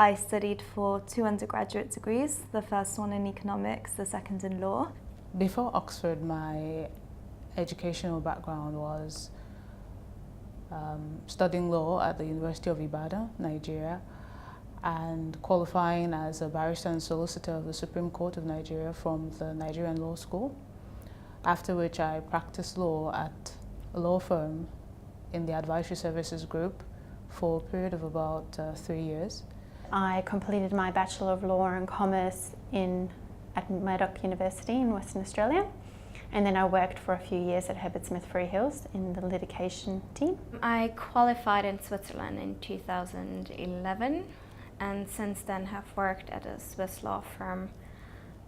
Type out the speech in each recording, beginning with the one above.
I studied for 2 undergraduate degrees, the first one in economics, the second in law. Before Oxford, my educational background was studying law at the University of Ibadan, Nigeria, and qualifying as a barrister and solicitor of the Supreme Court of Nigeria from the Nigerian Law School, after which I practiced law at a law firm in the advisory services group for a period of about 3 years. I completed my Bachelor of Law and Commerce at Murdoch University in Western Australia, and then I worked for a few years at Herbert Smith Freehills in the litigation team. I qualified in Switzerland in 2011, and since then have worked at a Swiss law firm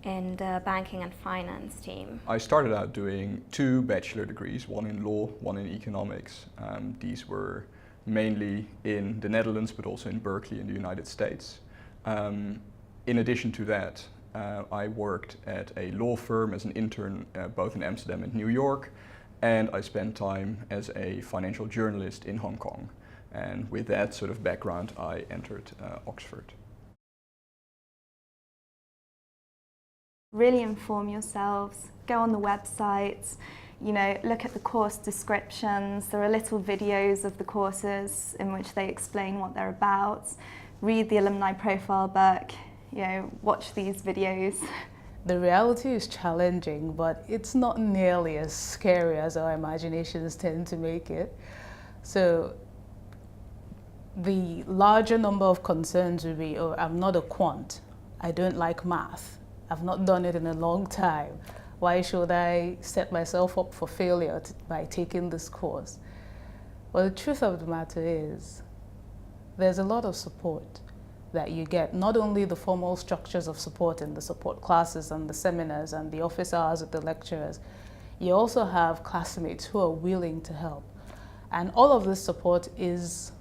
in the banking and finance team. I started out doing 2 bachelor degrees, one in law, one in economics. These were mainly in the Netherlands, but also in Berkeley in the United States. In addition to that, I worked at a law firm as an intern both in Amsterdam and New York, and I spent time as a financial journalist in Hong Kong. And with that sort of background, I entered Oxford. Really inform yourselves, go on the websites, look at the course descriptions. There are little videos of the courses in which they explain what they're about. Read the alumni profile book, watch these videos. The reality is challenging, but it's not nearly as scary as our imaginations tend to make it. So the larger number of concerns would be, oh, I'm not a quant, I don't like math, I've not done it in a long time. Why should I set myself up for failure by taking this course? Well, the truth of the matter is, there's a lot of support that you get, not only the formal structures of support in the support classes and the seminars and the office hours with the lecturers, you also have classmates who are willing to help. And all of this support is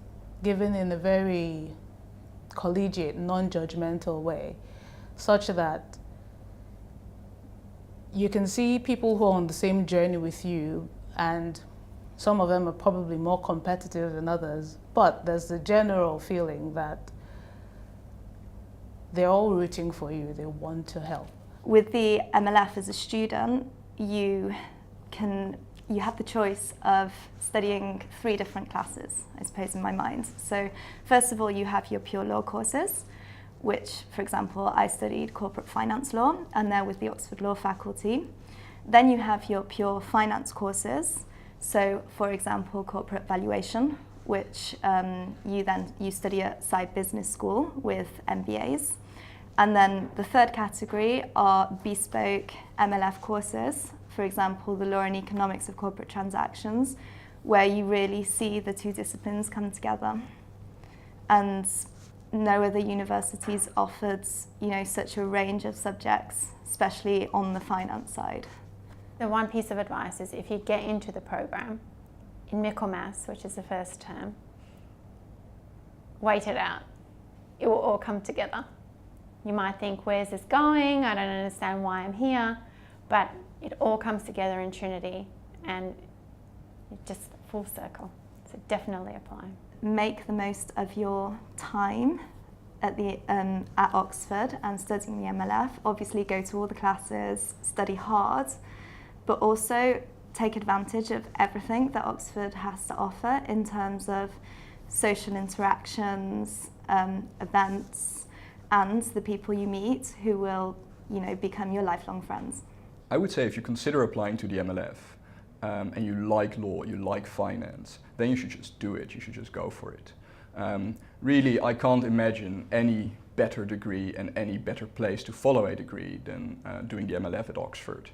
given in a very collegiate, non-judgmental way, such that you can see people who are on the same journey with you, and some of them are probably more competitive than others, but there's the general feeling that they're all rooting for you, they want to help. With the MLF as a student, you have the choice of studying 3 different classes, I suppose, in my mind. So first of all, you have your pure law courses, which, for example, I studied corporate finance law, and they're with the Oxford Law faculty. Then you have your pure finance courses. So, for example, corporate valuation, which you study at Side Business School with MBAs. And then the third category are bespoke MLF courses, for example, the law and economics of corporate transactions, where you really see the 2 disciplines come together. And no other universities offered, such a range of subjects, especially on the finance side. The one piece of advice is if you get into the program in Michaelmas, which is the first term, wait it out. It will all come together. You might think, where's this going? I don't understand why I'm here, but it all comes together in Trinity, and it's just full circle. So definitely apply. Make the most of your time at Oxford and studying the MLF. Obviously go to all the classes, study hard, but also take advantage of everything that Oxford has to offer in terms of social interactions, events, and the people you meet who will, become your lifelong friends. I would say if you consider applying to the MLF, and you like law, you like finance, then you should just do it, you should just go for it. Really, I can't imagine any better degree and any better place to follow a degree than doing the MLF at Oxford.